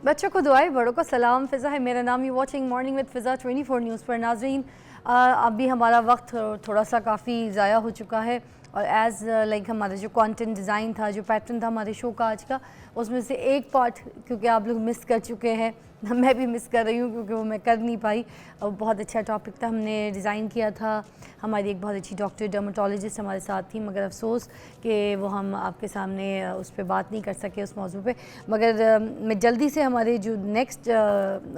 बच्चों को दुआएं, बड़ों को सलाम। फ़िज़ा है मेरा नाम। You watching morning with Fiza 24 news पर। नाज़रीन, अभी हमारा वक्त थोड़ा सा काफ़ी ज़ाया हो चुका है और एज़ लाइक हमारा जो कंटेंट डिज़ाइन था, जो पैटर्न था हमारे शो का आज का, उसमें से एक पार्ट क्योंकि आप लोग मिस कर चुके हैं, मैं भी मिस कर रही हूँ क्योंकि वो मैं कर नहीं पाई। और बहुत अच्छा टॉपिक था, हमने डिज़ाइन किया था। हमारी एक बहुत अच्छी डॉक्टर डर्मेटोलॉजिस्ट हमारे साथ थी, मगर अफसोस कि वो हम आपके सामने उस पर बात नहीं कर सके उस मौजू पे। मगर मैं जल्दी से हमारे जो नेक्स्ट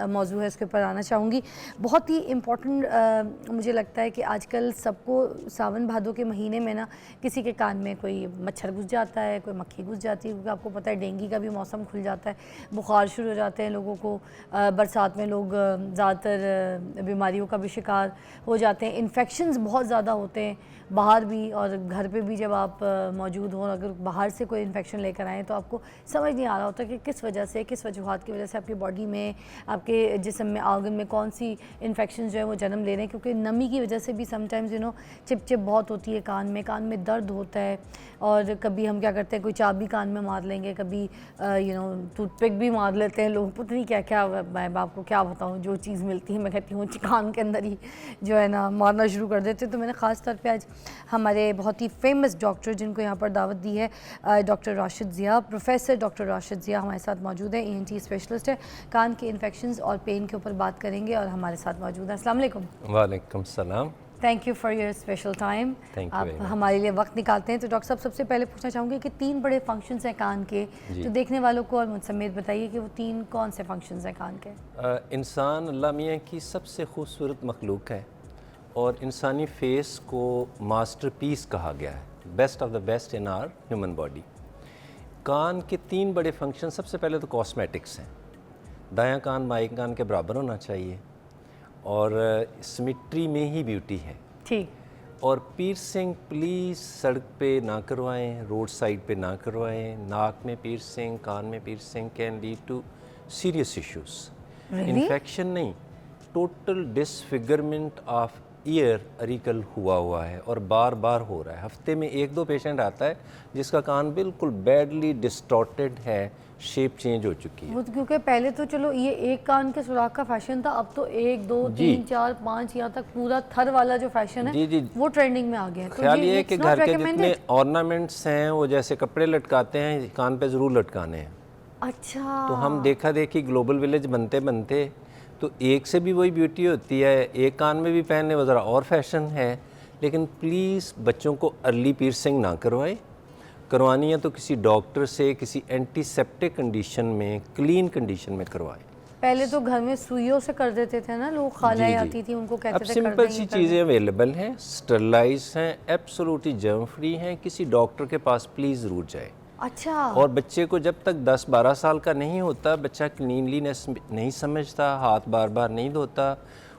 मौजू है उसके ऊपर आना चाहूँगी। बहुत ही इम्पॉर्टेंट मुझे लगता है कि आजकल सबको सावन भादों के महीने में ना किसी के कान में कोई मच्छर घुस जाता है, कोई मक्खी घुस जाती है, क्योंकि आपको पता है डेंगू का भी मौसम खुल जाता है, बुखार शुरू हो जाते हैं लोगों को। बरसात में लोग ज़्यादातर बीमारियों का भी शिकार हो जाते हैं। इन्फेक्शंस बहुत ज़्यादा होते हैं बाहर भी और घर पे भी। जब आप मौजूद हो, अगर बाहर से कोई इन्फेक्शन लेकर आएँ तो आपको समझ नहीं आ रहा होता कि किस वजह से, किस वजूहात की वजह से आपकी बॉडी में, आपके जिस्म में, आंगन में कौन सी इन्फेक्शन जो है वो जन्म ले रहे हैं। क्योंकि नमी की वजह से भी समटाइम्स चिप चिप बहुत होती है कान में दर्द होता है। और कभी हम क्या करते हैं, कोई चाबी कान में मार लेंगे, कभी टूथपिक भी मार लेते हैं लोग, पता नहीं क्या क्या। मैं आपको क्या बताऊँ, जो चीज़ मिलती है मैं कहती हूँ कान के अंदर ही जो है ना मारना शुरू कर देते हैं। तो मैंने ख़ास तौर पे आज हमारे बहुत ही फेमस डॉक्टर जिनको यहाँ पर दावत दी है, doctor Rashid Zia, professor doctor Rashid Zia हमारे साथ मौजूद है। ENT स्पेशलिस्ट है, कान के इन्फेक्शंस और पेन के ऊपर बात करेंगे और हमारे साथ मौजूद है। अस्सलाम वालेकुम। वालेकुम सलाम। Thank you for your special time. आप हमारे लिए वक्त निकालते हैं। तो डॉक्टर साहब, सबसे पहले पूछना चाहूँगी कि 3 बड़े फंक्शंस हैं कान के, तो देखने वालों को और मुझ समेत बताइए कि वो 3 कौन से फंक्शंस हैं कान के। इंसान अल्लाह मियाँ की सबसे खूबसूरत मखलूक है और इंसानी फेस को मास्टरपीस कहा गया है, best of the best in our human body. कान के 3 बड़े फंक्शन, सबसे पहले तो कॉस्मेटिक्स हैं। दायां कान बाएं कान के बराबर होना चाहिए और सिमेट्री में ही ब्यूटी है। ठीक। और पीर्सिंग प्लीज़ सड़क पे ना करवाएं, रोड साइड पे ना करवाएं। नाक में पीर्सिंग, कान में piercing can lead to serious issues. Infection नहीं, total disfigurement of ear auricle हुआ है और बार बार हो रहा है। हफ्ते में 1-2 पेशेंट आता है जिसका कान बिल्कुल बैडली डिस्टॉर्टेड है, शेप चेंज हो चुकी है। वो क्योंकि पहले तो चलो ये एक कान के सुराख का फैशन था, अब तो 1, 2, 3, 4, 5 यहाँ तक पूरा थर वाला जो फैशन है जी, वो ट्रेंडिंग में आ गया है। ख्याल ये है कि घर के जितने ऑर्नामेंट्स हैं वो जैसे कपड़े लटकाते हैं, कान पे ज़रूर लटकाने हैं। अच्छा। तो हम देखा देखी ग्लोबल विलेज बनते बनते तो एक से भी वही ब्यूटी होती है, एक कान में भी पहनने वो ज़रा और फैशन है। लेकिन प्लीज़ बच्चों को अर्ली पीर्सिंग ना करवाएं। करवानी है तो किसी डॉक्टर से, किसी एंटीसेप्टिक कंडीशन में, क्लीन कंडीशन में करवाएं। पहले तो घर में सुइयों से कर देते थे ना लोग, खालाएं आती थी उनको कहते थे। अब सिंपल सी चीज़ें अवेलेबल हैं, स्टरलाइज हैं, एब्सोल्युटली जर्म फ्री हैं। किसी डॉक्टर के पास प्लीज़ ज़रूर जाए। अच्छा। और बच्चे को जब तक 10-12 साल का नहीं होता, बच्चा क्लीनलीनेस नहीं समझता, हाथ बार बार नहीं धोता,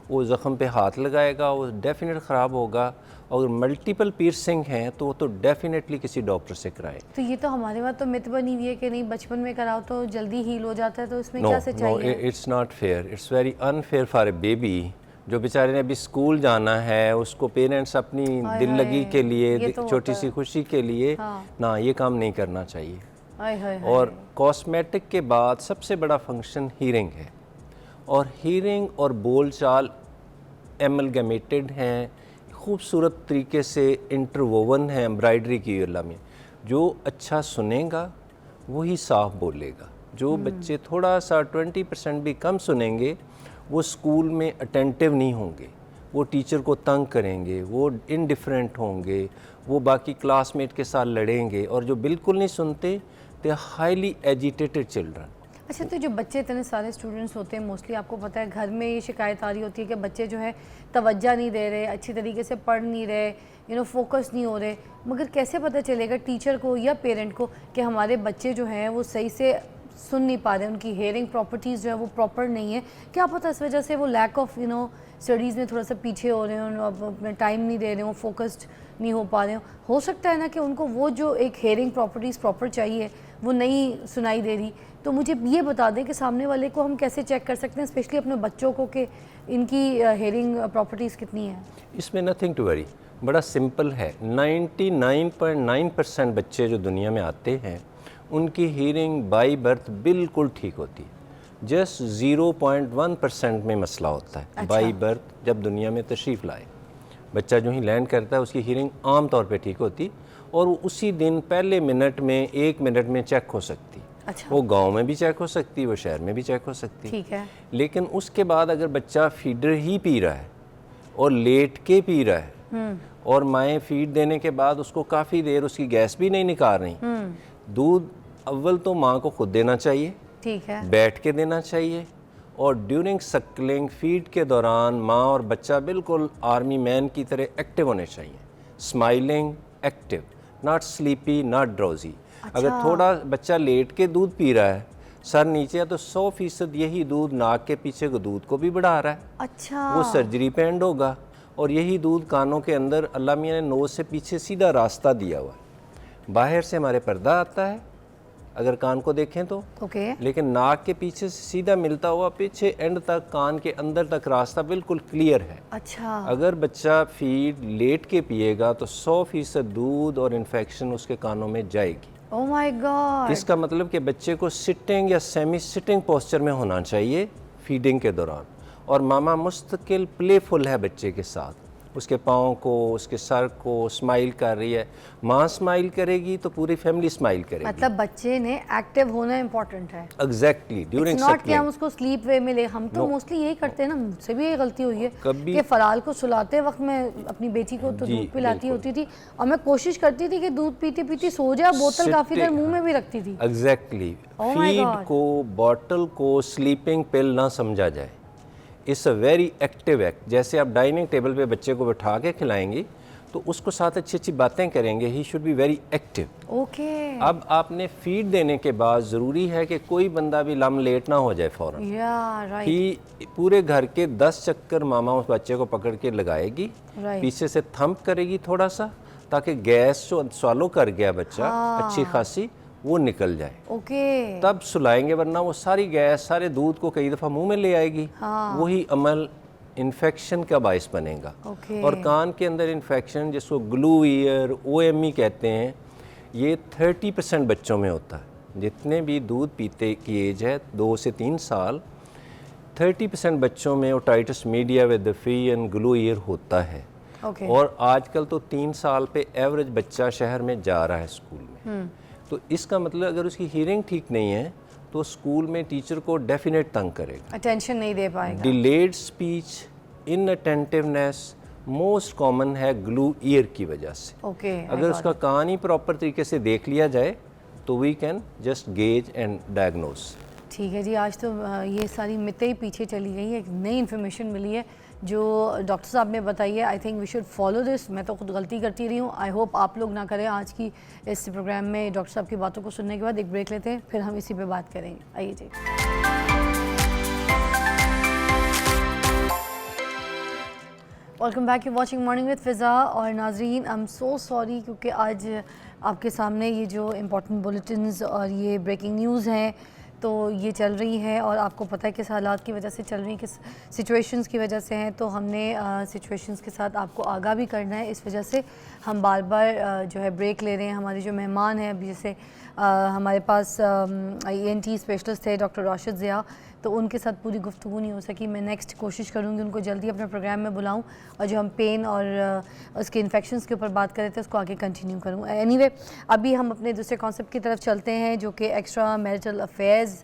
वो ज़ख़म पे हाथ लगाएगा, वो डेफिनेट ख़राब होगा। और मल्टीपल पीर्सिंग हैं तो वो तो डेफिनेटली किसी डॉक्टर से कराएं। तो ये तो हमारे वहाँ तो मिथ बनी हुई है कि नहीं, बचपन में कराओ तो जल्दी हील हो जाता है, तो इसमें क्या सच्चाई है? No, it's not fair, it's very unfair for a baby जो बेचारे ने अभी स्कूल जाना है, उसको पेरेंट्स अपनी दिल लगी के लिए, तो छोटी सी खुशी के लिए ना, ये काम नहीं करना चाहिए। और कॉस्मेटिक के बाद सबसे बड़ा फंक्शन हीयरिंग है और हीयरिंग और बोलचाल एमलगमेटेड हैं, खूबसूरत तरीके से इंटरवोवन है, एम्ब्रॉयडरी की अल्लाह में। जो अच्छा सुनेगा वही साफ बोलेगा। जो बच्चे थोड़ा सा 20% भी कम सुनेंगे वो स्कूल में अटेंटिव नहीं होंगे, वो टीचर को तंग करेंगे, वो इनडिफरेंट होंगे, वो बाकी क्लासमेट के साथ लड़ेंगे। और जो बिल्कुल नहीं सुनते, they are highly agitated children. अच्छा, तो जो बच्चे इतने सारे स्टूडेंट्स होते हैं, मोस्टली आपको पता है घर में ये शिकायत आ रही होती है कि बच्चे जो है तवज्जो नहीं दे रहे, अच्छी तरीके से पढ़ नहीं रहे, फोकस नहीं हो रहे। मगर कैसे पता चलेगा टीचर को या पेरेंट को कि हमारे बच्चे जो हैं वो सही से सुन नहीं पा रहे, उनकी हेयरिंग प्रॉपर्टीज़ जो है वो प्रॉपर नहीं है? क्या पता इस वजह से वो लैक ऑफ स्टडीज़ में थोड़ा सा पीछे हो रहे हैं, अपने टाइम नहीं दे रहे हो, फोकस्ड नहीं हो पा रहे हो सकता है ना कि उनको वो जो एक हेयरिंग प्रॉपर्टीज़ प्रॉपर चाहिए वो नहीं सुनाई दे रही। तो मुझे ये बता दें कि सामने वाले को हम कैसे चेक कर सकते हैं, स्पेशली अपने बच्चों को, कि इनकी हेयरिंग प्रॉपर्टीज़ कितनी है? इसमें नथिंग टू वरी, बड़ा सिंपल है। 99.9% बच्चे जो दुनिया में आते हैं उनकी हीयरिंग बाई बर्थ बिल्कुल ठीक होती है। जस्ट 0.1% में मसला होता है। बाई बर्थ जब दुनिया में तशरीफ़ लाए, बच्चा जो ही लैंड करता है उसकी हीयरिंग आम तौर पे ठीक होती और वो उसी दिन पहले मिनट में 1 मिनट में चेक हो सकती। अच्छा। वो गांव में भी चेक हो सकती, वो शहर में भी चेक हो सकती। ठीक है। लेकिन उसके बाद अगर बच्चा फीडर ही पी रहा है और लेट के पी रहा है और माएँ फीड देने के बाद उसको काफ़ी देर उसकी गैस भी नहीं निकाल रही, दूध अव्वल तो माँ को खुद देना चाहिए, ठीक है, बैठ के देना चाहिए। और ड्यूरिंग सक्लिंग फीड के दौरान माँ और बच्चा बिल्कुल आर्मी मैन की तरह एक्टिव होने चाहिए, smiling, active, not sleepy, not drowsy. अगर थोड़ा बच्चा लेट के दूध पी रहा है, सर नीचे है, तो 100% यही दूध नाक के पीछे के दूध को भी बढ़ा रहा है। अच्छा। वो सर्जरी पे एंड होगा। और यही दूध कानों के अंदर अल्लाह मियाँ ने नोज़ से पीछे सीधा रास्ता दिया हुआ है। बाहर से हमारे पर्दा आता है अगर कान को देखें तो, लेकिन नाक के पीछे से सीधा मिलता हुआ पीछे एंड तक कान के अंदर तक रास्ता बिल्कुल क्लियर है। अच्छा। अगर बच्चा फीड लेट के पिएगा तो 100% दूध और इन्फेक्शन उसके कानों में जाएगी। Oh my God. इसका मतलब कि बच्चे को सिटिंग या सेमी सिटिंग पोस्चर में होना चाहिए फीडिंग के दौरान, और मामा मुस्तकिल प्लेफुल है बच्चे के साथ, उसके पाँव को, उसके सर को स्माइल कर रही है। माँ स्माइल करेगी तो पूरी फैमिली स्माइल करेगी। मतलब बच्चे ने एक्टिव होना इम्पोर्टेंट है। एग्जैक्टली। ड्यूरिंग नॉट कि हम उसको स्लीप वे में ले, हम तो मोस्टली यही करते हैं ना, मुझसे भी ये गलती हुई है कि फराल को सुलाते वक्त मैं अपनी बेटी को तो दूध पिलाती होती थी और मैं कोशिश करती थी कि दूध पीती पीती सो जाए, बोतल काफी देर मुंह में भी रखती थी। एग्जैक्टली। फीड को, बॉटल को स्लीपिंग पिल ना समझा जाए। It's a very active act. जैसे आप डाइनिंग टेबल पे बच्चे को बैठा के खिलाएंगी तो उसको साथ अच्छी अच्छी बातें करेंगे, he should be very active. Okay. अब आपने फीड देने के बाद ज़रूरी है कि कोई बंदा भी लम लेट ना हो जाए फ़ौरन। राइट। पूरे घर के 10 चक्कर मामा उस बच्चे को पकड़ के लगाएगी, पीछे से थंप करेगी थोड़ा सा, ताकि गैस जो स्वालो कर गया बच्चा अच्छी खासी वो निकल जाए। ओके। तब सुलाएंगे, वरना वो सारी गैस, सारे दूध को कई दफ़ा मुंह में ले आएगी। वही अमल इन्फेक्शन का बायस बनेगा। और कान के अंदर इन्फेक्शन जिसको ग्लू ईयर, OME कहते हैं, ये 30% बच्चों में होता है। जितने भी दूध पीते की एज है 2 से 3 साल, 30% बच्चों में otitis media with fee and glue year होता है। और आजकल तो 3 साल पे एवरेज बच्चा शहर में जा रहा है स्कूल में। तो इसका मतलब अगर उसकी हीयरिंग ठीक नहीं है तो स्कूल में टीचर को डेफिनेट तंग करेगा, अटेंशन नहीं दे पाएगा। डिलेड स्पीच, इनअटेंटिवनेस मोस्ट कॉमन है ग्लू ईयर की वजह से। अगर उसका कान ही प्रॉपर तरीके से देख लिया जाए तो we can just gauge and diagnose. ठीक है जी, आज तो ये सारी मितें ही पीछे चली गई है, एक नई इन्फॉर्मेशन मिली है जो डॉक्टर साहब ने बताई है। I think we should follow this. मैं तो खुद गलती करती रही हूँ, आई होप आप लोग ना करें। आज की इस प्रोग्राम में डॉक्टर साहब की बातों को सुनने के बाद एक ब्रेक लेते हैं, फिर हम इसी पे बात करेंगे। आइए जी। Welcome back, you watching morning with Fiza. और नाजरीन, आई एम सो सॉरी क्योंकि आज आपके सामने ये जो इम्पोर्टेंट बुलेटिन्स और ये ब्रेकिंग न्यूज़ हैं तो ये चल रही है और आपको पता है किस हालात की वजह से चल रही हैं, किस सिचुएशंस की वजह से हैं, तो हमने सिचुएशंस के साथ आपको आगाह भी करना है। इस वजह से हम बार बार जो है ब्रेक ले रहे हैं। हमारे जो मेहमान हैं, अभी जैसे हमारे पास ENT स्पेशलिस्ट थे डॉक्टर राशिद ज़िया, तो उनके साथ पूरी गुफ्तगू नहीं हो सकी। मैं नेक्स्ट कोशिश करूँगी उनको जल्दी अपने प्रोग्राम में बुलाऊँ और जो हम पेन और उसके इन्फेक्शंस के ऊपर बात कर रहे थे उसको आगे कंटिन्यू करूँ। एनीवे, अभी हम अपने दूसरे कॉन्सेप्ट की तरफ चलते हैं जो कि एक्स्ट्रा मैरिटल अफेयर्स।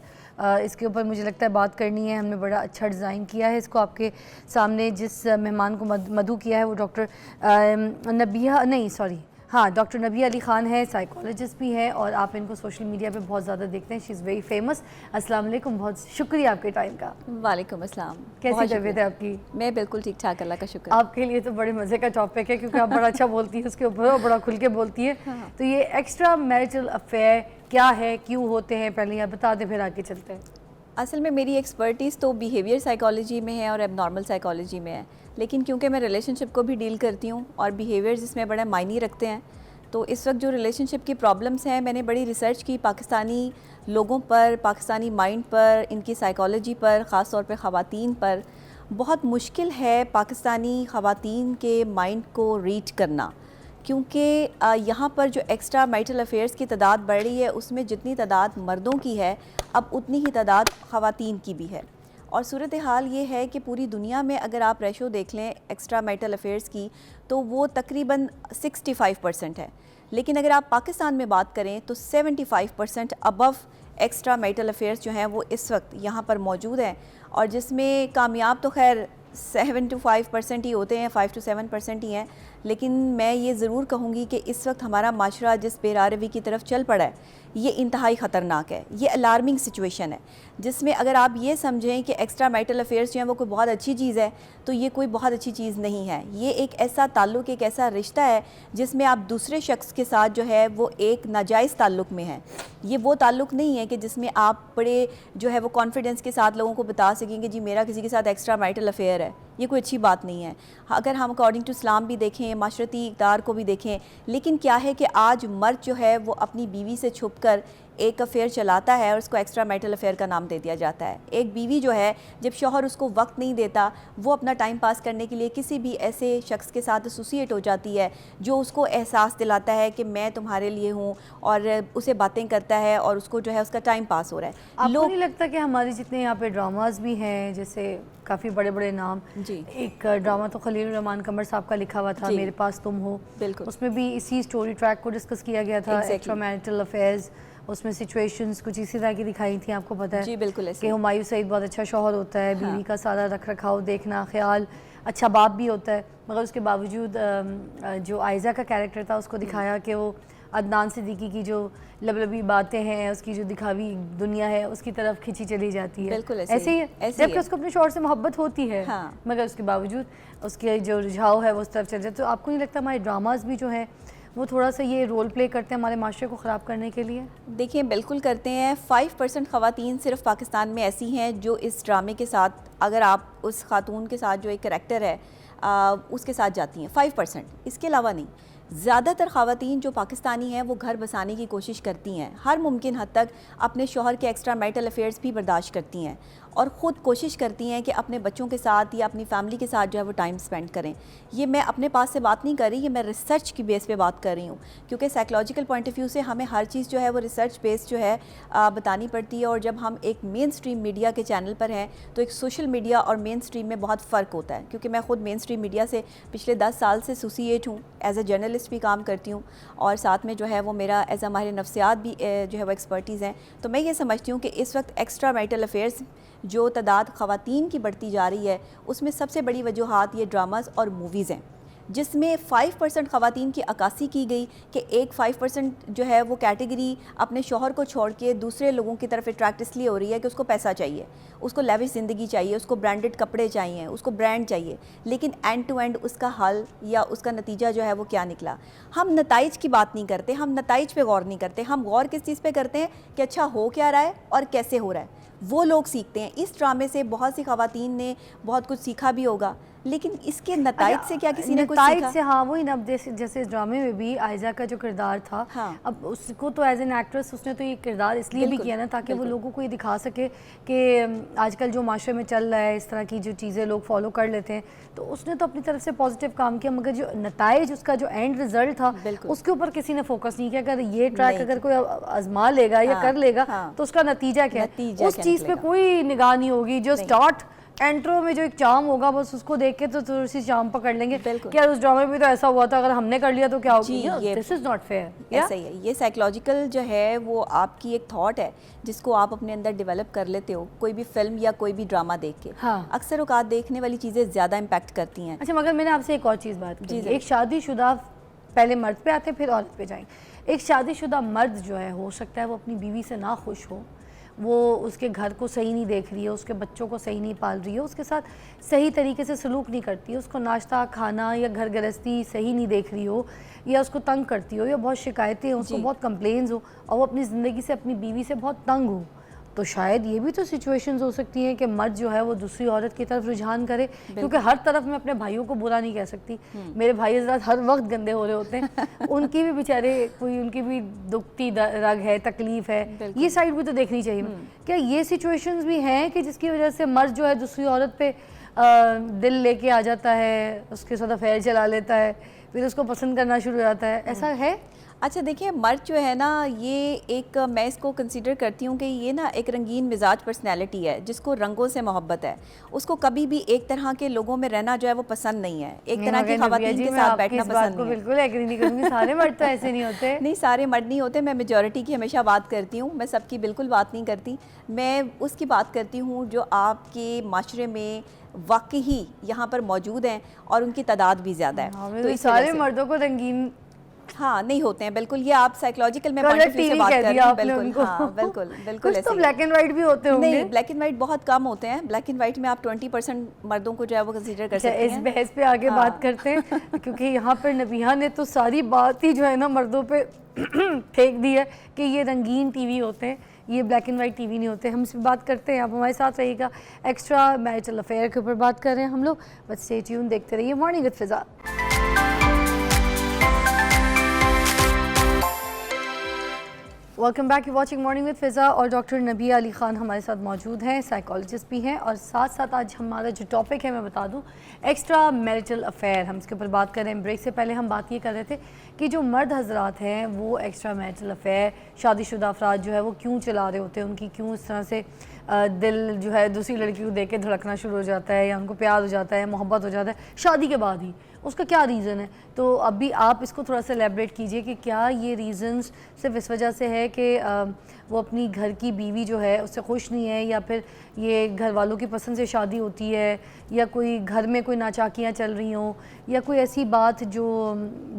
इसके ऊपर मुझे लगता है बात करनी है। हमने बड़ा अच्छा डिज़ाइन किया है इसको। आपके सामने जिस मेहमान को मदू किया है वो डॉक्टर डॉक्टर नबिया अली ख़ान है, साइकोलॉजिस्ट भी है और आप इनको सोशल मीडिया पे बहुत ज़्यादा देखते हैं। She is very famous. अस्सलाम वालेकुम, बहुत शुक्रिया आपके टाइम का। वालेकुम अस्सलाम। कैसी तबीयत है आपकी? मैं बिल्कुल ठीक ठाक, अल्लाह का शुक्र। आपके लिए तो बड़े मज़े का टॉपिक है क्योंकि आप बड़ा अच्छा बोलती है उसके ऊपर और बड़ा खुल के बोलती है। तो ये एक्स्ट्रा मैरिटल अफेयर क्या है, क्यों होते हैं, पहले आप बता दें फिर आगे चलते हैं। असल में मेरी एक्सपर्टीज़ तो बिहेवियर साइकोलॉजी में है और एबनॉर्मल साइकोलॉजी में है, लेकिन क्योंकि मैं रिलेशनशिप को भी डील करती हूँ और बिहेवियर्स इसमें बड़ा मायने रखते हैं, तो इस वक्त जो रिलेशनशिप की प्रॉब्लम्स हैं, मैंने बड़ी रिसर्च की पाकिस्तानी लोगों पर, पाकिस्तानी माइंड पर, इनकी साइकोलॉजी पर, ख़ास तौर पे ख़वातीन पर। बहुत मुश्किल है पाकिस्तानी ख़वातीन के माइंड को रीच करना, क्योंकि यहाँ पर जो एक्स्ट्रा मैरिटल अफेयर्स की तादाद बढ़ रही है, उसमें जितनी तादाद मर्दों की है अब उतनी ही तादाद ख़वातीन की भी है। और सूरत हाल ये है कि पूरी दुनिया में अगर आप रेशो देख लें एक्स्ट्रा मैरिटल अफेयर्स की, तो वो तकरीबन 65% है। लेकिन अगर आप पाकिस्तान में बात करें तो 75% अबव एक्स्ट्रा मैरिटल अफेयर्स जो हैं वो इस वक्त यहाँ पर मौजूद हैं, और जिसमें कामयाब तो खैर 7 to 5% ही होते हैं, 5 to 7% ही हैं। लेकिन मैं ये ज़रूर कहूँगी कि इस वक्त हमारा माशरा जिस बेरारवी की तरफ चल पड़ा है, ये इंतहाई ख़तरनाक है, ये अलार्मिंग सिचुएशन है, जिसमें अगर आप ये समझें कि एक्स्ट्रा मैरिटल अफेयर्स जो हैं वो कोई बहुत अच्छी चीज़ है, तो ये कोई बहुत अच्छी चीज़ नहीं है। ये एक ऐसा ताल्लुक़, एक ऐसा रिश्ता है जिसमें आप दूसरे शख्स के साथ जो है वो एक नाजायज़ ताल्लुक़ में है। ये वो ताल्लुक़ नहीं है कि जिसमें आप बड़े जो है वो कॉन्फिडेंस के साथ लोगों को बता सकेंगे जी मेरा किसी के साथ एक्स्ट्रा मैरिटल अफेयर है। ये कोई अच्छी बात नहीं है। अगर हम अकॉर्डिंग टू इस्लाम भी देखें, माशरती इक़दार को भी देखें, लेकिन क्या है कि आज मर्द जो है वो अपनी बीवी से छुप कर एक अफेयर चलाता है और उसको एक्स्ट्रा मैरिटल अफेयर का नाम दे दिया जाता है। एक बीवी जो है जब शौहर उसको वक्त नहीं देता, वो अपना टाइम पास करने के लिए किसी भी ऐसे शख्स के साथ एसोसिएट हो जाती है जो उसको एहसास दिलाता है कि मैं तुम्हारे लिए हूँ, और उसे बातें करता है और उसको जो है उसका टाइम पास हो रहा है। आपको नहीं लगता कि हमारे जितने यहाँ पे ड्रामाज भी हैं, जैसे काफ़ी बड़े बड़े नाम, जी, एक ड्रामा तो खलील रहमान कमर साहब का लिखा हुआ था, मेरे पास तुम हो, बिल्कुल, उसमें भी इसी स्टोरी ट्रैक को डिस्कस किया गया था, एक्स्ट्रा मैरिटल अफेयर्स। उसमें सिचुएशंस कुछ इसी तरह की दिखाई थी, आपको पता है जी बिल्कुल कि हुमायूं सईद बहुत अच्छा शौहर होता है, बीवी का सारा रख रखाव देखना, ख्याल, अच्छा बाप भी होता है, मगर उसके बावजूद जो आयज़ा का कैरेक्टर था उसको दिखाया कि वो अदनान सिद्दीकी की जो लबलबी बातें हैं, उसकी जो दिखावी दुनिया है उसकी तरफ खिंची चली जाती है। बिल्कुल ऐसे ही है, जबकि उसको अपने शौहर से मोहब्बत होती है, मगर उसके बावजूद उसके जो रुझाव है वो उस तरफ चल जाए। तो आपको नहीं लगता हमारे ड्रामाज भी जो हैं वो थोड़ा सा ये रोल प्ले करते हैं हमारे माशरे को ख़राब करने के लिए? देखिए बिल्कुल करते हैं। 5% ख़वातीन सिर्फ पाकिस्तान में ऐसी हैं जो इस ड्रामे के साथ, अगर आप उस खातून के साथ जो एक करैक्टर है उसके साथ जाती हैं, 5%, इसके अलावा नहीं। ज़्यादातर ख़वातीन जो पाकिस्तानी हैं वो घर बसाने की कोशिश करती हैं, हर मुमकिन हद तक अपने शौहर के एक्स्ट्रा मैरिटल अफेयर्स भी बर्दाश्त करती हैं और ख़ुद कोशिश करती हैं कि अपने बच्चों के साथ या अपनी फैमिली के साथ जो है वो टाइम स्पेंड करें। ये मैं अपने पास से बात नहीं कर रही, ये मैं रिसर्च की बेस पे बात कर रही हूँ, क्योंकि साइकोलॉजिकल पॉइंट ऑफ व्यू से हमें हर चीज़ जो है वो रिसर्च बेस जो है बतानी पड़ती है। और जब हम एक मेन स्ट्रीम मीडिया के चैनल पर हैं तो एक सोशल मीडिया और मेन स्ट्रीम में बहुत फ़र्क होता है, क्योंकि मैं ख़ुद मेन स्ट्रीम मीडिया से पिछले 10 साल से एसोसिएट हूँ, एज ए जर्नलिस्ट भी काम करती हूँ, और साथ में जो है वो मेरा एज ए माहिर नफ्सियात भी जो है वो एक्सपर्टीज़ हैं। तो मैं ये समझती हूँ कि इस वक्त एक्स्ट्रा मैरिटल अफेयर्स जो तादाद ख़वातीन की बढ़ती जा रही है उसमें सबसे बड़ी वजूहात ये ड्रामाज़ और मूवीज़ हैं, जिसमें 5% ख़वातीन की अक्कासी की गई कि एक 5% जो है वो कैटेगरी अपने शौहर को छोड़ के दूसरे लोगों की तरफ अट्रैक्ट इसलिए हो रही है कि उसको पैसा चाहिए, उसको लेविश ज़िंदगी चाहिए, उसको ब्रांडेड कपड़े चाहिए, उसको ब्रांड चाहिए। लेकिन एंड टू एंड उसका हल या उसका नतीजा जो है वो क्या निकला? हम नताइज की बात नहीं करते, हम नताइज पे गौर नहीं करते, हम गौर किस चीज़ पे करते हैं कि अच्छा हो क्या रहा है और कैसे हो रहा है, वो लोग सीखते हैं। इस ड्रामे से बहुत सी ख़वातीन ने बहुत कुछ सीखा भी होगा, लेकिन इसके नताइज से क्या किसी ने कुछ सीखा? से हाँ वही ना, जैसे इस ड्रामे में भी आयज़ा का जो किरदार था, अब उसको तो एज एन एक्ट्रेस उसने तो ये किरदार इसलिए भी किया ना ताकि वो लोगों को ये दिखा सके कि आजकल जो माशरे में चल रहा है, इस तरह की जो चीज़ें लोग फॉलो कर लेते हैं, तो उसने तो अपनी तरफ से पॉजिटिव काम किया, मगर जो नताइज उसका जो एंड रिजल्ट था उसके ऊपर किसी ने फोकस नहीं किया। अगर ये ट्रैक अगर कोई आजमा लेगा या कर लेगा तो उसका नतीजा क्या है, उस चीज़ पे कोई निगाह नहीं होगी। जो स्टार्ट एंट्रो में जो एक चाम होगा बस उसको देख के तो थोड़ी सी चाम पकड़ लेंगे कि यार उस ड्रामे में तो ऐसा हुआ था, अगर हमने कर लिया तो क्या होगा। This is not fair. ऐसा ही है, ये साइकोलॉजिकल जो है वो आपकी एक थॉट है जिसको आप अपने अंदर डेवलप कर लेते हो कोई भी फिल्म या कोई भी ड्रामा देख के। अक्सर औकात देखने वाली चीज़ें ज़्यादा इम्पैक्ट करती हैं। अच्छा, मगर मैंने आपसे एक और चीज़ बात की, एक शादीशुदा, पहले मर्द पे आते फिर औरत पे जाएंगे। एक शादीशुदा मर्द जो है, हो सकता है वो अपनी बीवी से ना खुश हो, वो उसके घर को सही नहीं देख रही है, उसके बच्चों को सही नहीं पाल रही है, उसके साथ सही तरीके से सलूक नहीं करती है, उसको नाश्ता खाना या घर गृहस्थी सही नहीं देख रही हो, या उसको तंग करती हो, या बहुत शिकायतें हो, उसको बहुत कंप्लेंट्स हो, और वो अपनी ज़िंदगी से अपनी बीवी से बहुत तंग हो, तो शायद ये भी तो सिचुएशंस हो सकती हैं कि मर्द जो है वो दूसरी औरत की तरफ रुझान करे। क्योंकि हर तरफ मैं अपने भाइयों को बुरा नहीं कह सकती, मेरे भाई हज़रात हर वक्त गंदे हो रहे होते हैं, उनकी भी बेचारे कोई, उनकी भी दुखती रग है, तकलीफ़ है, ये साइड भी तो देखनी चाहिए। क्या ये सिचुएशंस भी हैं कि जिसकी वजह से मर्द जो है दूसरी औरत पे दिल लेके आ जाता है, उसके साथ अफेयर चला लेता है, फिर उसको पसंद करना शुरू हो जाता है, ऐसा है? अच्छा देखिए, मर्द जो है ना, ये एक मैं इसको कंसीडर करती हूँ कि ये ना एक रंगीन मिजाज पर्सनैलिटी है, जिसको रंगों से मोहब्बत है। उसको कभी भी एक तरह के लोगों में रहना जो है वो पसंद नहीं है, एक तरह की खवातीन के साथ बैठना पसंद नहीं है। बिल्कुल एग्री नहीं करूँगी, सारे मर्द तो ऐसे नहीं होते। नहीं, सारे मर्द नहीं होते, मैं मेजॉरिटी की हमेशा बात करती हूँ, मैं सबकी बिल्कुल बात नहीं करती। मैं उसकी बात करती हूँ जो आपके माशरे में वाकई यहाँ पर मौजूद हैं और उनकी तादाद भी ज़्यादा है। तो सारे मर्दों को रंगीन हाँ नहीं होते हैं, बिल्कुल। ये आप साइकोलॉजिकल में पॉइंट ऑफ व्यू से बात कर रही हैं, बिल्कुल। हाँ बिल्कुल बिल्कुल कुछ ऐसे तो ब्लैक एंड व्हाइट भी होते होंगे। नहीं, ब्लैक एंड व्हाइट बहुत कम होते हैं। ब्लैक एंड व्हाइट में आप 20% मर्दों को जो है वो कंसीडर कर सकते हैं। इस बहस पे आगे बात करते हैं क्योंकि यहाँ पर नबिहा ने तो सारी बात ही जो है ना मर्दों पे फेंक दी है कि ये रंगीन टीवी होते हैं, ये ब्लैक एंड वाइट टीवी नहीं होते। हम इस पर बात करते हैं, आप हमारे साथ रहिएगा। एक्स्ट्रा मैरिटल अफेयर के ऊपर बात कर रहे हैं हम लोग, बस स्टे ट्यून, देखते रहिए morning with Fiza. Welcome back, you watching morning with Fiza और डॉक्टर नबिया अली ख़ान हमारे साथ मौजूद हैं, साइकोलॉजिस्ट भी हैं। और साथ साथ आज हमारा जो टॉपिक है मैं बता दूं, एक्स्ट्रा मैरिटल अफेयर, हम इसके ऊपर बात कर रहे हैं। ब्रेक से पहले हम बात ये कर रहे थे कि जो मर्द हजरात हैं वो एक्स्ट्रा मैरिटल अफेयर, शादीशुदा अफराद जो है वो क्यों चला रहे होते हैं, उनकी क्यों इस तरह से दिल जो है दूसरी लड़की को देख के धड़कना शुरू हो जाता है या उनको प्यार हो जाता है, मोहब्बत हो जाता है शादी के बाद ही, उसका क्या रीज़न है। तो अभी आप इसको थोड़ा सा एलेबरेट कीजिए कि क्या ये रीज़न्स सिर्फ इस वजह से है कि वो अपनी घर की बीवी जो है उससे खुश नहीं है, या फिर ये घर वालों की पसंद से शादी होती है, या कोई घर में कोई नाचाकियाँ चल रही हों, या कोई ऐसी बात जो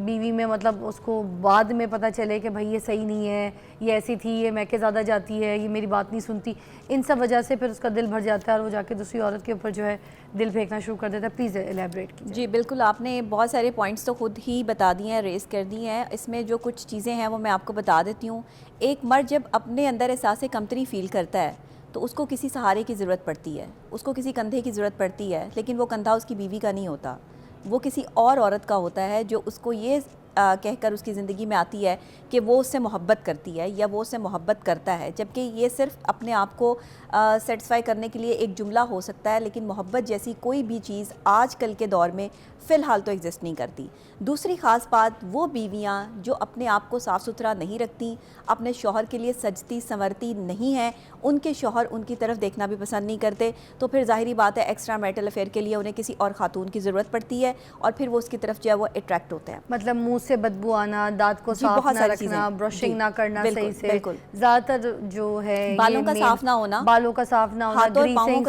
बीवी में मतलब उसको बाद में पता चले कि भाई ये सही नहीं है, ये ऐसी थी, ये मैके ज़्यादा जाती है, ये मेरी बात नहीं सुनती, इन सब वजह से फिर उसका दिल भर जाता है और वो जाके दूसरी औरत के ऊपर जो है दिल फेंकना शुरू कर देता है। प्लीज़ एलेबरेट कीजिए। जी बिल्कुल, आपने बहुत सारे पॉइंट्स तो खुद ही बता दिए हैं, रेस कर दी हैं। इसमें जो कुछ चीज़ें हैं वो मैं आपको बता देती हूँ। एक मर्द जब अपने अंदर एहसास कमतरी फील करता है तो उसको किसी सहारे की ज़रूरत पड़ती है, उसको किसी कंधे की ज़रूरत पड़ती है, लेकिन वो कंधा उसकी बीवी का नहीं होता, वो किसी और औरत का होता है जो उसको ये कहकर उसकी ज़िंदगी में आती है कि वो उससे मोहब्बत करती है या वो उससे मोहब्बत करता है, जबकि ये सिर्फ अपने आप को सेटिस्फाई करने के लिए एक जुमला हो सकता है, लेकिन मोहब्बत जैसी कोई भी चीज़ आजकल के दौर में फ़िलहाल तो एग्जिस्ट नहीं करती। दूसरी ख़ास बात, वो बीवियाँ जो अपने आप को साफ़ सुथरा नहीं रखती, अपने शौहर के लिए सजती संवरती नहीं हैं, उनके शौहर उनकी तरफ देखना भी पसंद नहीं करते, तो फिर ज़ाहिरी बात है एक्स्ट्रा मैरिटल अफेयर के लिए उन्हें किसी और खातून की ज़रूरत पड़ती है और फिर वो उसकी तरफ जो है वो अट्रैक्ट होते हैं। मतलब मुंह से बदबू आना, दांत को साफ ना रखना, ब्रशिंग ना करना सही से, ज़्यादातर जो है बालों का साफ ना होना, बालों का साफ ना होना, ग्रीसिंग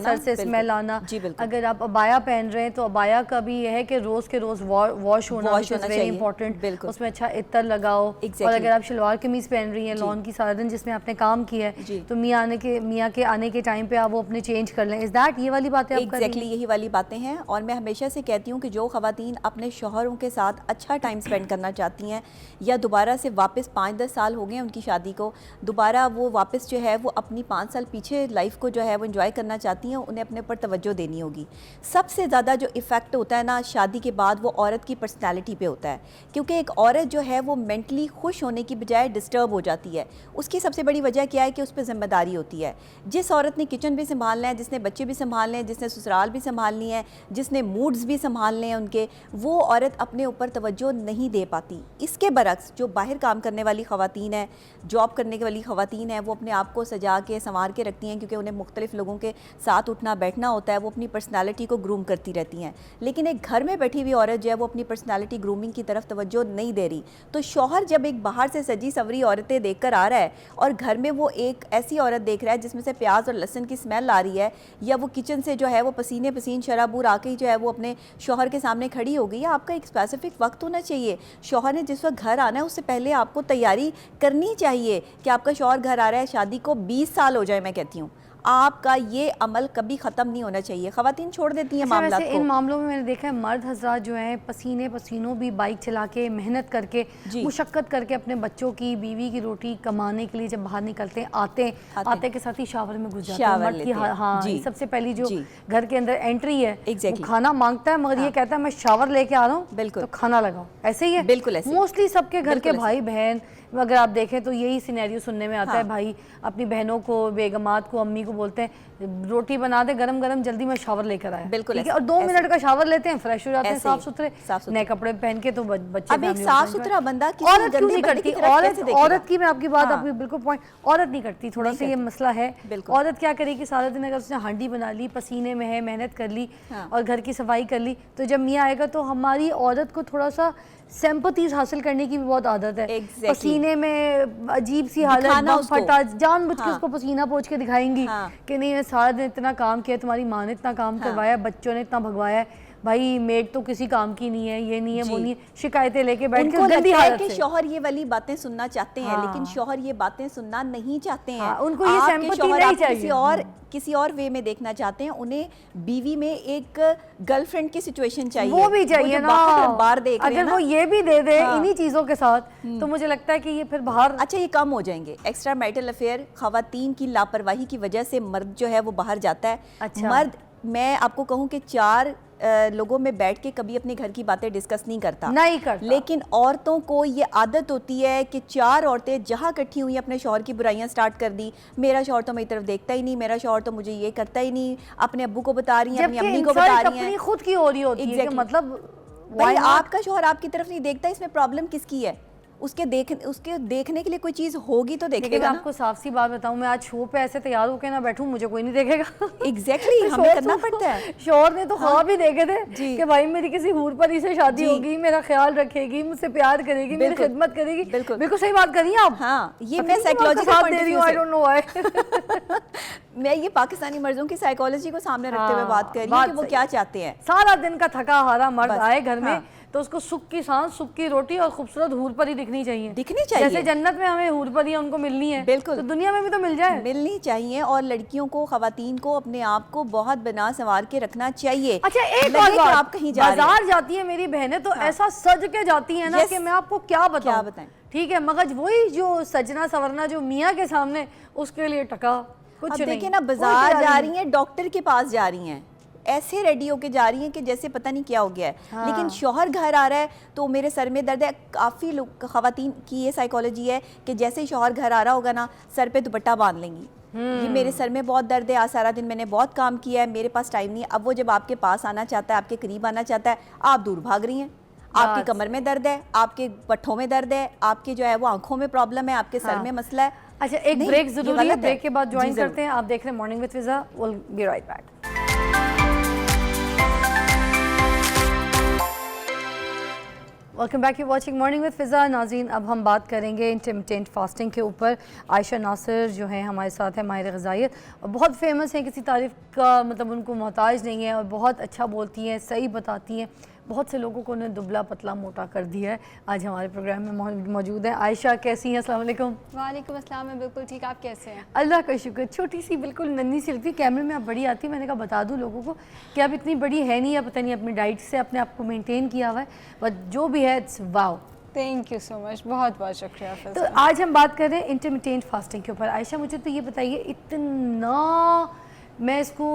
सर से स्मेल आना। अगर आप अबाया पहन रहे हैं तो अबाया का भी यह है कि रोज के रोज वॉश होना वेरी इंपॉर्टेंट, उसमें अच्छा इत्र लगाओ। और अगर आप शलवार कमीज पहन रही हैं लॉन की सारा दिन जिसमें आपने काम किया है, तो मियाँ के आने के टाइम पे आप वो अपने चेंज कर लें। इज दैट ये वाली बातें? एग्जैक्टली यही वाली बातें हैं। और मैं हमेशा से कहती हूँ कि जो ख़वातीन अपने शौहरों के साथ अच्छा टाइम स्पेंड करना चाहती हैं या दोबारा से वापस 5-10 साल हो गए उनकी शादी को, दोबारा वो वापस जो है वो अपनी 5 साल पीछे लाइफ को जो है वो एंजॉय करना चाहती हैं, उन्हें अपने ऊपर तवज्जो देनी होगी। सबसे ज़्यादा जो इफ़ेक्ट होता है ना शादी के बाद, वो औरत की पर्सनैलिटी पे होता है, क्योंकि एक औरत जो है वो मेंटली खुश होने की बजाय डिस्टर्ब हो जाती है। उसकी सबसे बड़ी वजह क्या है कि उस पर जिम्मेदारी होती है। जिस औरत ने किचन भी संभालना है, जिसने बच्चे भी संभालने हैं, जिसने ससुराल भी संभालनी है, जिसने मूड्स भी संभालने हैं उनके, वो औरत अपने ऊपर तवज्जो नहीं दे पाती। इसके बरक्स जो बाहर काम करने वाली ख़वातीन है, जॉब करने वाली ख़वातीन है, वो अपने आप को सजा के संवार के रखती हैं, क्योंकि उन्हें मुख्तलिफ लोगों के साथ उठना बैठना होता है, वो अपनी पर्सनैलिटी को ग्रूम करती रहती हैं। लेकिन एक घर में बैठी हुई औरत जो है वो अपनी पर्सनैलिटी ग्रूमिंग की तरफ तवज्जो नहीं दे रही। तो शौहर जब एक बाहर से सजी सवरी औरतें देख कर आ रहा है और घर में वो एक ऐसी औरत देख रहा है जिसमें से प्याज और लहसुन की स्मेल आ रही है, या वो किचन से जो है वो पसीने पसीन शराबूर आके ही जो है वो अपने शौहर के सामने खड़ी हो गई है, आपका एक स्पेसिफिक वक्त होना चाहिए। शौहर ने जिस वक्त घर आना है उससे पहले आपको तैयारी करनी चाहिए कि आपका शौहर घर आ रहा है, शादी को 20 साल हो जाए, मैं कहती हूँ आपका ये अमल कभी ख़त्म नहीं होना चाहिए। ख़वातीन छोड़ देती हैं मामला को। इन मामलों में मैंने देखा है मर्द हज़रात जो हैं पसीने पसीनों भी बाइक चला के मेहनत करके मुशक्क़त करके अपने बच्चों की बीवी की रोटी कमाने के लिए जब बाहर निकलते हैं, आते के साथ ही शावर में घुस जाते हैं। मर्द की हाँ सबसे पहली जो घर के अंदर एंट्री है वो खाना मांगता है, मगर ये कहता है मैं शावर लेके आ रहा हूँ, बिल्कुल तो खाना लगाओ। ऐसे ही है, बिल्कुल ऐसे मोस्टली सबके घर के भाई बहन अगर आप देखें तो यही सिनेरियो सुनने में आता है, भाई अपनी बहनों को, बेगमात को, अम्मी को बोलते हैं रोटी बना दे गरम गरम, जल्दी में शावर लेकर आए, बिल्कुल, ठीक है, और 2 मिनट का शावर लेते हैं, फ्रेश हो जाते हैं, साफ सुथरे नए कपड़े पहन के, तो बच्चे अब एक साफ सुथरा बंदा औरत क्यों नहीं करती? औरत की मैं आपकी बात आपकी बिल्कुल पॉइंट, औरत नहीं करती, थोड़ा सा ये मसला है। औरत क्या करेगी सारा दिन, अगर उसने हांडी बना ली, पसीने में है, मेहनत कर ली और घर की सफाई कर ली, तो जब मियाँ आएगा तो हमारी औरत को थोड़ा सा सिंपैथीज हासिल करने की भी बहुत आदत है। पसीने में अजीब सी हालत, बम फटा, जानबूझ के उसको पसीना पोंछ के दिखाएंगी कि नहीं सारा दिन इतना काम किया, तुम्हारी माँ ने इतना काम करवाया, बच्चों ने इतना भगवाया, भाई मेड तो किसी काम की नहीं है, ये नहीं है, वो नहीं है, शिकायतें लेके बैठ के गंदी हालत से। शौहर ये वाली बातें सुनना चाहते हैं, लेकिन शौहर ये बातें सुनना नहीं चाहते हैं। उनको ये सिंपैथी नहीं चाहिए, किसी और वे में देखना चाहते हैं। उन्हें बीवी में एक गर्लफ्रेंड की सिचुएशन चाहिए, वो भी चाहिए ना, बाहर देख रहे हैं अगर वो ये भी दे दे इन्हीं चीजों के साथ, तो मुझे लगता है कि ये फिर बाहर अच्छा ये कम हो जाएंगे। एक्स्ट्रा मैरिटल अफेयर, खवातीन की लापरवाही की वजह से मर्द जो है वो बाहर जाता है। अच्छा। मर्द, मैं आपको कहूँ कि 4 लोगों में बैठ के कभी अपने घर की बातें डिस्कस नहीं करता, लेकिन औरतों को ये आदत होती है कि 4 औरतें जहाँ इकट्ठी हुई अपने शौहर की बुराइयां स्टार्ट कर दी। मेरा शौहर तो मेरी तरफ देखता ही नहीं, मेरा शौहर तो मुझे ये करता ही नहीं, अपने अब्बू को बता रही है, अपनी अम्मी को बता रही है, खुद की हो रही होती है, मतलब भाई आपका शौहर आपकी तरफ नहीं देखता, इसमें प्रॉब्लम किसकी है? उसके देखने के लिए कोई चीज होगी तो देखेगा ना। आपको साफ सी बात बताऊं, मैं आज शो पे ऐसे तैयार होकर ना बैठूं, मुझे कोई नहीं देखेगा। एग्जैक्टली हमें करना पड़ता है। शौहर ने तो ख्वाब भी देखे थे कि भाई मेरी किसी हूर परी से शादी होगी, मेरा ख्याल रखेगी, मुझसे प्यार करेगी, मेरी खिदमत करेगी। बिल्कुल सही बात करी आप। हाँ, ये मैं psychological point of view I don't know why मैं ये पाकिस्तानी मर्दों की साइकोलॉजी को सामने रखते हुए बात कर रही हूँ कि वो क्या चाहते हैं। सारा दिन का थका हारा मर्द आए घर में तो उसको सुख की सांस, सुख की रोटी और खूबसूरत हूर परी दिखनी चाहिए। जैसे जन्नत में हमें हूर परी उनको मिलनी है, बिल्कुल, तो दुनिया में भी तो मिलनी चाहिए। और लड़कियों को, खवातीन को अपने आप को बहुत बना संवार के रखना चाहिए। अच्छा एक और बात, आप कहीं बाजार जाती है मेरी बहनें तो ऐसा सज के जाती है ना कि मैं आपको क्या बताएं, ठीक है, मगर वही जो सजना सवरना जो मियाँ के सामने, उसके लिए टका कुछ नहीं। देखिए ना, बाजार जा रही है, डॉक्टर के पास जा रही हैं, ऐसे रेडी होके जा रही हैं कि जैसे पता नहीं क्या हो गया है। लेकिन शौहर घर आ रहा है तो मेरे सर में दर्द है। काफ़ी लोग, खवातीन की ये साइकोलॉजी है कि जैसे ही शौहर घर आ रहा होगा ना, सर पे दुपट्टा बांध लेंगी, ये मेरे सर में बहुत दर्द है, आज सारा दिन मैंने बहुत काम किया है, मेरे पास टाइम नहीं है। अब वो जब आपके पास आना चाहता है, आपके करीब आना चाहता है, आप दूर भाग रही हैं। आपकी कमर में दर्द है, आपके पट्ठों में दर्द है, आपके जो है वो आंखों में प्रॉब्लम है, आपके सर में मसला है। अच्छा एक ब्रेक जरूरी है, ब्रेक के बाद ज्वाइन करते हैं। आप देख रहे हैं morning with Fiza, will be right back. Welcome back, you watching morning with Fiza. नाज़रीन, अब हम बात करेंगे इंटरमिटेंट फास्टिंग के ऊपर। आयशा नासिर जो है हमारे साथ है, माहिर ग़िज़ाइयत, और बहुत फेमस है, किसी तारीफ़ का मतलब उनको मोहताज नहीं है, और बहुत अच्छा बोलती हैं, सही बताती हैं। बहुत से लोगों को उन्हें दुबला पतला मोटा कर दिया है। आज हमारे प्रोग्राम में मौजूद हैं आयशा। कैसी हैं? अस्सलाम वालेकुम। वालेकुम अस्सलाम। मैं बिल्कुल ठीक, आप कैसे हैं? अल्लाह का शुक्र। छोटी सी बिल्कुल नन्ही सी लगती, कैमरे में आप बड़ी आती है। मैंने कहा बता दूं लोगों को कि आप इतनी बड़ी है नहीं, या पता नहीं अपनी डाइट से अपने आप को मेंटेन किया हुआ है, बट जो भी है it's wow. Thank you so much, बहुत बहुत शुक्रिया। तो आज हम बात कर रहे हैं इंटरमिटेंट फास्टिंग के ऊपर। आयशा मुझे तो ये बताइए, इतना मैं इसको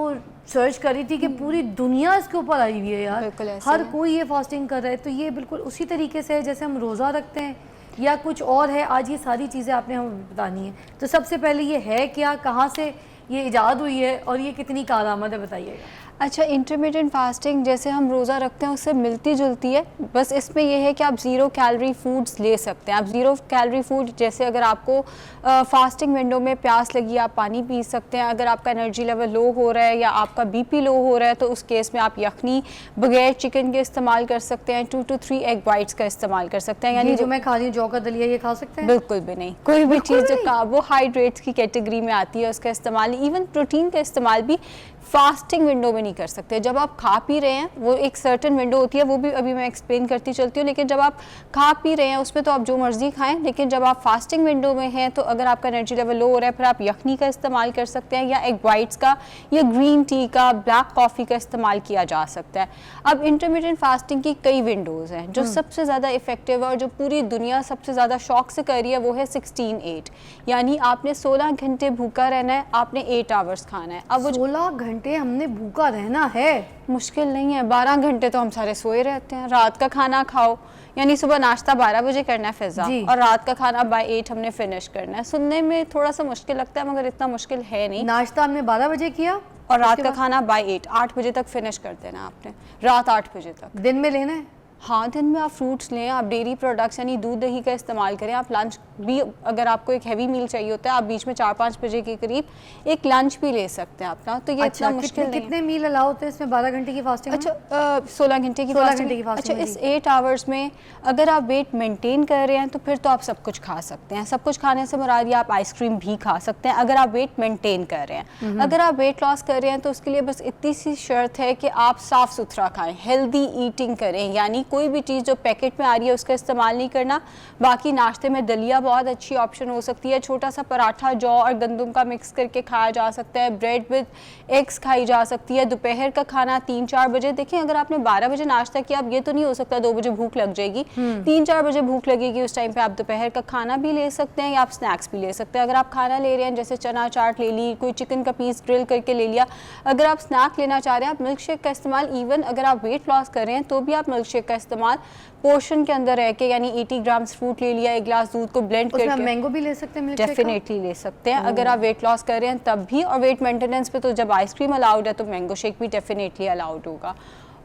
सर्च कर रही थी कि पूरी दुनिया इसके ऊपर आई हुई है यार, हर कोई ये फास्टिंग कर रहा है, तो ये बिल्कुल उसी तरीके से है जैसे हम रोज़ा रखते हैं या कुछ और है? आज ये सारी चीज़ें आपने हमें बतानी है। तो सबसे पहले ये है क्या, कहाँ से ये इजाद हुई है और ये कितनी कारआमद है, बताइएगा। अच्छा, इंटरमिटेंट फास्टिंग जैसे हम रोज़ा रखते हैं उससे मिलती जुलती है, बस इसमें यह है कि आप ज़ीरो कैलोरी फूड्स ले सकते हैं। आप ज़ीरो कैलोरी फूड, जैसे अगर आपको फास्टिंग विंडो में प्यास लगी, आप पानी पी सकते हैं। अगर आपका एनर्जी लेवल लो हो रहा है या आपका बीपी लो हो रहा है, तो उस केस में आप यखनी बगैर चिकन के इस्तेमाल कर सकते हैं। 2 to 3 एग वाइट्स का इस्तेमाल कर सकते हैं। यानी जो मैं खा रही हूँ जौ का दलिया, ये खा सकते हैं? बिल्कुल भी नहीं, कोई भी चीज़ जो कार्बोहाइड्रेट्स की कैटेगरी में आती है उसका इस्तेमाल, इवन प्रोटीन का इस्तेमाल भी फास्टिंग विंडो में नहीं कर सकते। जब आप खा पी रहे हैं, वो एक सर्टेन विंडो होती है, वो भी अभी मैं एक्सप्लेन करती चलती हूँ, लेकिन जब आप खा पी रहे हैं उसमें तो आप जो मर्जी खाएं, लेकिन जब आप फास्टिंग विंडो में हैं तो अगर आपका एनर्जी लेवल लो हो रहा है, फिर आप यखनी का इस्तेमाल कर सकते हैं, या एग वाइट्स का, या ग्रीन टी का, ब्लैक कॉफ़ी का इस्तेमाल किया जा सकता है। अब इंटरमिटेंट फास्टिंग की कई विंडोज़ हैं। जो सबसे ज़्यादा इफेक्टिव है और जो पूरी दुनिया सबसे ज़्यादा शौक से कर रही है वो है 16-8, यानी आपने 16 घंटे भूखा रहना है, आपने 8 आवर्स खाना है। अब 16 घंटे हमने भूखा रहना है? मुश्किल नहीं है, 12 घंटे तो हम सारे सोए रहते हैं। रात का खाना खाओ, यानी सुबह नाश्ता 12 बजे करना है फिजा, और रात का खाना बाय 8 हमने फिनिश करना है। सुनने में थोड़ा सा मुश्किल लगता है मगर इतना मुश्किल है नहीं। नाश्ता हमने 12 बजे किया और रात का खाना बाय 8 बजे तक फिनिश कर देना आपने, रात 8 बजे तक। दिन में लेना है? हाँ, दिन में आप फ्रूट्स लें, आप डेयरी प्रोडक्ट्स यानी दूध दही का इस्तेमाल करें। आप लंच भी, अगर आपको एक हैवी मील चाहिए होता है, आप बीच में 4-5 बजे के करीब एक लंच भी ले सकते हैं अपना, तो ये इतना मुश्किल नहीं। कितने मील अलाउ होते हैं इसमें 12 घंटे की फास्टिंग? अच्छा, 16 घंटे की फास्टिंग। अच्छा, इस 8 आवर्स में अगर आप वेट मेंटेन कर रहे हैं तो फिर तो आप सब कुछ खा सकते हैं। सब कुछ खाने से मुराद ये आप आइसक्रीम भी खा सकते हैं अगर आप वेट मेंटेन कर रहे हैं। अगर आप वेट लॉस कर रहे हैं तो उसके लिए बस इतनी सी शर्त है कि आप साफ़ सुथरा खाएं, हेल्दी ईटिंग करें, यानी कोई भी चीज़ जो पैकेट में आ रही है उसका इस्तेमाल नहीं करना। बाकी नाश्ते में दलिया बहुत अच्छी ऑप्शन हो सकती है, छोटा सा पराठा जौ और गंदम का मिक्स करके खाया जा सकता है, ब्रेड विद एग्स खाई जा सकती है। दोपहर का खाना 3-4 बजे, देखें अगर आपने 12 बजे नाश्ता किया, अब ये तो नहीं हो सकता 2 बजे भूख लग जाएगी, 3-4 बजे भूख लगेगी, उस टाइम पे आप दोपहर का खाना भी ले सकते हैं या आप स्नैक्स भी ले सकते हैं। अगर आप खाना ले रहे हैं जैसे चना चाट ले ली, कोई चिकन का पीस ग्रिल करके ले लिया, अगर आप स्नैक लेना चाह रहे हैं, आप मिल्क शेक का इस्तेमाल, इवन अगर आप वेट लॉस कर रहे हैं तो भी आप मिल्क शेक का इस्तेमाल पोर्शन के अंदर रह के, यानी 80 ग्राम्स फ्रूट ले लिया, 1 गिलास दूध को ब्लेंड करके। मैंगो भी ले सकते हैं? डेफिनेटली ले सकते हैं अगर आप वेट लॉस कर रहे हैं तब भी, और वेट मेंटेनेंस पे तो जब आइसक्रीम अलाउड है तो मैंगो शेक भी डेफिनेटली अलाउड होगा।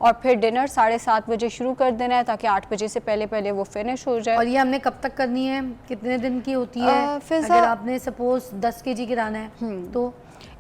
और फिर डिनर 7:30 बजे शुरू कर देना है ताकि 8 बजे से पहले पहले वो फिनिश हो जाए। और ये हमने कब तक करनी है, कितने दिन की होती है? अगर आपने सपोज 10 kg गिराना है तो?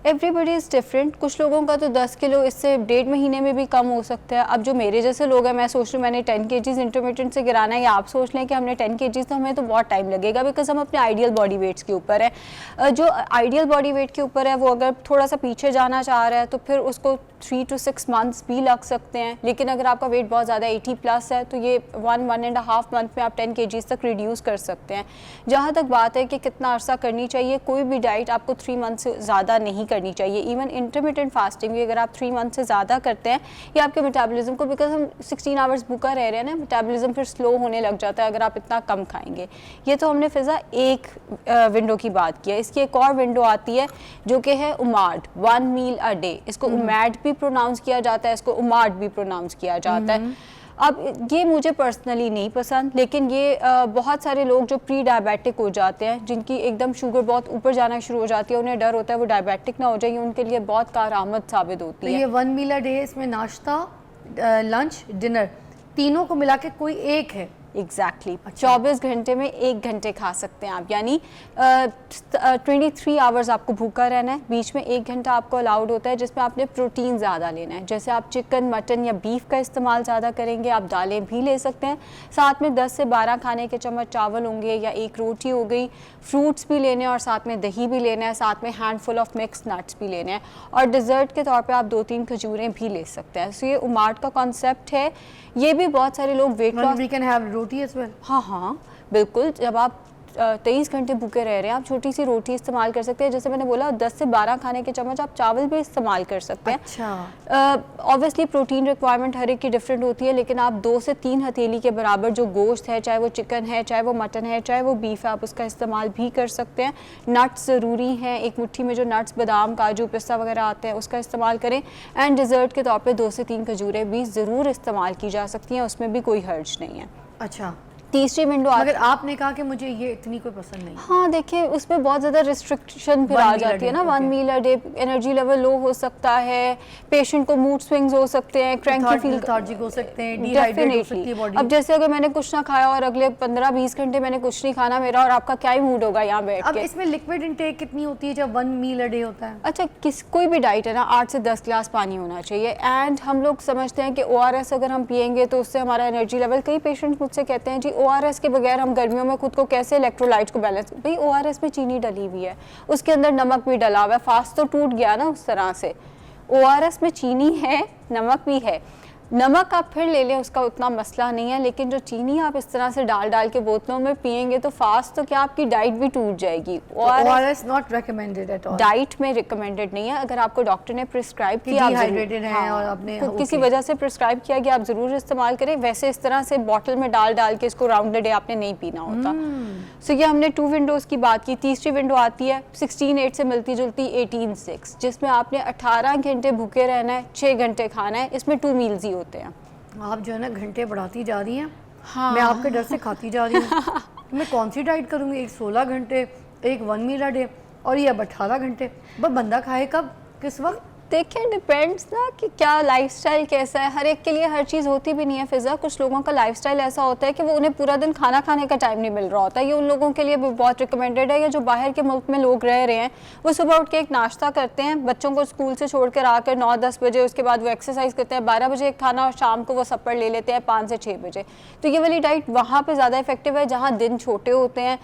Everybody is different. कुछ लोगों का तो 10 किलो इससे 1.5 महीने में भी कम हो सकता है। अब जो मेरे जैसे लोग हैं, मैं सोच रही हूँ मैंने 10 kgs इंटरमीडिएट से गिराना है, या आप सोच लें कि हमने 10 kgs, तो हमें तो बहुत टाइम लगेगा, बिकॉज हम अपने आइडियल बॉडी वेट्स के ऊपर है। जो आइडियल बॉडी वेट के ऊपर है वो अगर थोड़ा सा पीछे जाना चाह रहा है तो फिर उसको 3 to 6 मंथ्स भी लग सकते हैं। लेकिन अगर आपका वेट बहुत ज़्यादा 80+ है तो ये 1-1.5 मंथ में आप 10 kgs तक रिड्यूस कर सकते हैं। जहाँ तक बात है कि कितना अरसा करनी चाहिए, कोई भी डाइट आपको 3 मंथ से ज़्यादा नहीं करनी चाहिए। इवन इंटरमिटेंट फास्टिंग भी अगर आप 3 मंथ से ज़्यादा करते हैं, या आपके मेटाबॉलिज्म को, बिकॉज हम 16 आवर्स भूखा रह रहे हैं ना, मेटाबॉलिज्म फिर स्लो होने लग जाता है अगर आप इतना कम खाएंगे। ये तो हमने फिजा एक विंडो की बात की है। इसकी एक और विंडो आती है जो कि है उमाड, 1 मील अ डे। इसको उमैड भी प्रोनाउंस किया जाता है, इसको उमाड भी प्रोनाउंस किया जाता है। अब ये मुझे पर्सनली नहीं पसंद, लेकिन ये बहुत सारे लोग जो प्री डायबिटिक हो जाते हैं, जिनकी एकदम शुगर बहुत ऊपर जाना शुरू हो जाती है, उन्हें डर होता है वो डायबिटिक ना हो जाए, उनके लिए बहुत कारआमद साबित होती है। ये 1 मील अ डे, इसमें नाश्ता, लंच, डिनर तीनों को मिला के कोई एक है? एग्जैक्टली 24 घंटे में 1 घंटे खा सकते हैं आप, यानी 23 आवर्स आपको भूखा रहना है, बीच में 1 घंटा आपको अलाउड होता है जिसमें आपने प्रोटीन ज़्यादा लेना है। जैसे आप चिकन, मटन या बीफ का इस्तेमाल ज़्यादा करेंगे, आप दालें भी ले सकते हैं, साथ में 10 से 12 खाने के चम्मच चावल होंगे या 1 रोटी हो गई, फ्रूट्स भी लेने हैं और साथ में दही भी लेना है, साथ में हैंडफुल ऑफ मिक्स नट्स भी लेने हैं, और डिज़र्ट के तौर पे आप 2-3 खजूरें भी ले सकते हैं। सो ये उमाड का कॉन्सेप्ट है। ये भी बहुत सारे लोग वेट लॉस, रोटी एज वेल? हाँ बिल्कुल। जब आप 23 घंटे भूखे रह रहे हैं, आप छोटी सी रोटी इस्तेमाल कर सकते हैं। जैसे मैंने बोला 10 से 12 खाने के चम्मच आप चावल भी इस्तेमाल कर सकते हैं। अच्छा। ऑब्वियसली प्रोटीन रिक्वायरमेंट हर एक की डिफरेंट होती है, लेकिन आप 2 से 3 हथेली के बराबर जो गोश्त है, चाहे वो चिकन है, चाहे वो मटन है, चाहे वो बीफ है, आप उसका इस्तेमाल भी कर सकते हैं। नट्स ज़रूरी हैं, एक मुट्ठी में जो नट्स, बादाम, काजू, पिस्ता वगैरह आते हैं उसका इस्तेमाल करें। एंड डिज़र्ट के तौर पर 2 से 3 खजूरें भी ज़रूर इस्तेमाल की जा सकती हैं, उसमें भी कोई हर्ज नहीं है। अच्छा। तीसरी विंडो, मगर आपने कहा कि मुझे ये इतनी कोई पसंद नहीं। हाँ देखिए, उसमें बहुत ज़्यादा रिस्ट्रिक्शन फिर आ जाती है ना। 1 मील a day, energy level low हो सकता है, पेशेंट को मूड स्विंग्स हो सकते हैं, क्रैंकी फील, लेथार्जिक हो सकते हैं, डिहाइड्रेट हो सकती है बॉडी। अब जैसे अगर मैंने कुछ ना खाया और अगले 15-20 घंटे मैंने कुछ नहीं खाना मेरा, और आपका क्या ही मूड होगा यहाँ बैठ के। अब इसमें लिक्विड इंटेक कितनी होती है जब 1 मील अ डे होता है? अच्छा, कोई भी डाइट है ना, 8 से 10 गिलास पानी होना चाहिए। एंड हम लोग समझते हैं कि ORS अगर हम पियेंगे तो उससे हमारा एनर्जी लेवल, कई पेशेंट्स मुझसे कहते हैं जी ORS के बगैर हम गर्मियों में खुद को कैसे इलेक्ट्रोलाइट्स को बैलेंस। भाई ORS में चीनी डली हुई है, उसके अंदर नमक भी डला हुआ है, फास्ट तो टूट गया ना उस तरह से। ORS में चीनी है, नमक भी है। नमक आप फिर ले लें, उसका उतना मसला नहीं है, लेकिन जो चीनी आप इस तरह से डाल के बोतलों में पियेंगे तो फास्ट तो क्या आपकी डाइट भी टूट जाएगी। और ORS not recommended at all, diet में रिकमेंडेड नहीं है। अगर आपको डॉक्टर ने प्रिस्क्राइब किया, डिहाइड्रेटेड है और आपने किसी वजह से प्रिस्क्राइब किया कि आप ज़रूर इस्तेमाल करें, वैसे इस तरह से बॉटल में डाल के इसको राउंड द डे आपने नहीं पीना होता। सो ये हमने 2 विंडोज़ की बात की। तीसरी विंडो आती है 16/8 से मिलती जुलती 18/6, जिसमें आपने 18 घंटे भूखे रहना है, 6 घंटे खाना है। इसमें 2 मील्स ही होते हैं। आप जो है ना घंटे बढ़ाती जा रही हैं। हाँ। मैं आपके डर से खाती जा रही हूँ। मैं कौन सी डाइट करूँगी, एक 16 घंटे, एक 1 मील अ डे, और ये अब 18 घंटे। बस बंदा खाए कब, किस वक्त? देखिए डिपेंड्स ना कि क्या लाइफस्टाइल कैसा है। हर एक के लिए हर चीज़ होती भी नहीं है फिज़ा। कुछ लोगों का लाइफस्टाइल ऐसा होता है कि वो उन्हें पूरा दिन खाना खाने का टाइम नहीं मिल रहा होता है। ये उन लोगों के लिए भी बहुत रिकमेंडेड है। या जो बाहर के मुल्क में लोग रह रहे हैं, वो सुबह उठ के एक नाश्ता करते हैं, बच्चों को स्कूल से छोड़ कर आकर 9-10 बजे, उसके बाद वो एक्सरसाइज करते हैं, 12 बजे एक खाना, और शाम को वो सपर ले लेते हैं 5 से 6 बजे। तो ये वाली डाइट वहाँ पर ज़्यादा इफेक्टिव है जहाँ दिन छोटे होते हैं।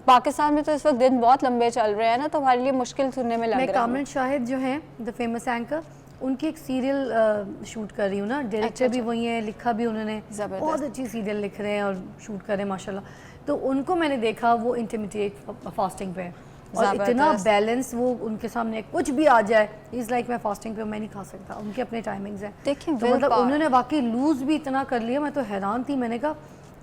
पाकिस्तान में तो इस वक्त दिन बहुत लंबे चल रहे हैं ना, तो हमारे लिए मुश्किल सुनने में लग रहा है। कामरान शाहिद जो हैं द फेमस एंकर, उनकी एक सीरियल शूट कर रही हूँ ना, डायरेक्टर भी वही है, लिखा भी उन्होंने, बहुत अच्छी सीरियल लिख रहे हैं और शूट कर रहे हैं माशाल्लाह। तो उनको मैंने देखा वो इंटरमीडिएट फास्टिंग पे, और इतना बैलेंस, वो उनके सामने कुछ भी आ जाए इज़ लाइक मैं फास्टिंग पे, मैं नहीं खा सकता, उनके अपने टाइमिंग्स हैं। देखिए तो मतलब उन्होंने वाकई लूज़ भी इतना कर लिया, मैं तो हैरान थी। मैंने कहा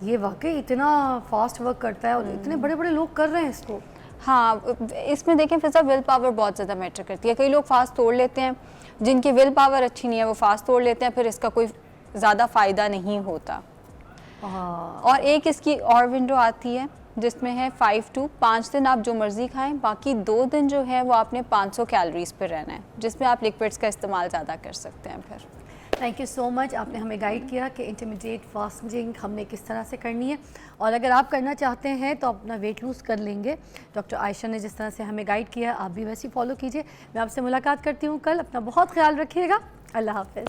ये वाकई इतना फास्ट वर्क करता है, और इतने बड़े बड़े लोग कर रहे हैं इसको। हाँ, इसमें देखें फिज़ा विल पावर बहुत ज़्यादा मैटर करती है। कई लोग फास्ट तोड़ लेते हैं, जिनकी विल पावर अच्छी नहीं है वो फास्ट तोड़ लेते हैं, फिर इसका कोई ज़्यादा फ़ायदा नहीं होता। और एक इसकी और विंडो आती है जिसमें है 5 to 5 दिन आप जो मर्ज़ी खाएं, बाकी 2 दिन जो है वो आपने 500 कैलोरीज़ पर रहना है, जिसमें आप लिक्विड्स का इस्तेमाल ज़्यादा कर सकते हैं। फिर थैंक यू सो मच, आपने हमें गाइड किया कि इंटरमीडिएट फास्टिंग हमने किस तरह से करनी है। और अगर आप करना चाहते हैं तो अपना वेट लूज़ कर लेंगे। डॉक्टर आयशा ने जिस तरह से हमें गाइड किया, आप भी वैसे ही फॉलो कीजिए। मैं आपसे मुलाकात करती हूँ कल। अपना बहुत ख्याल रखिएगा। अल्लाह हाफ़िज़।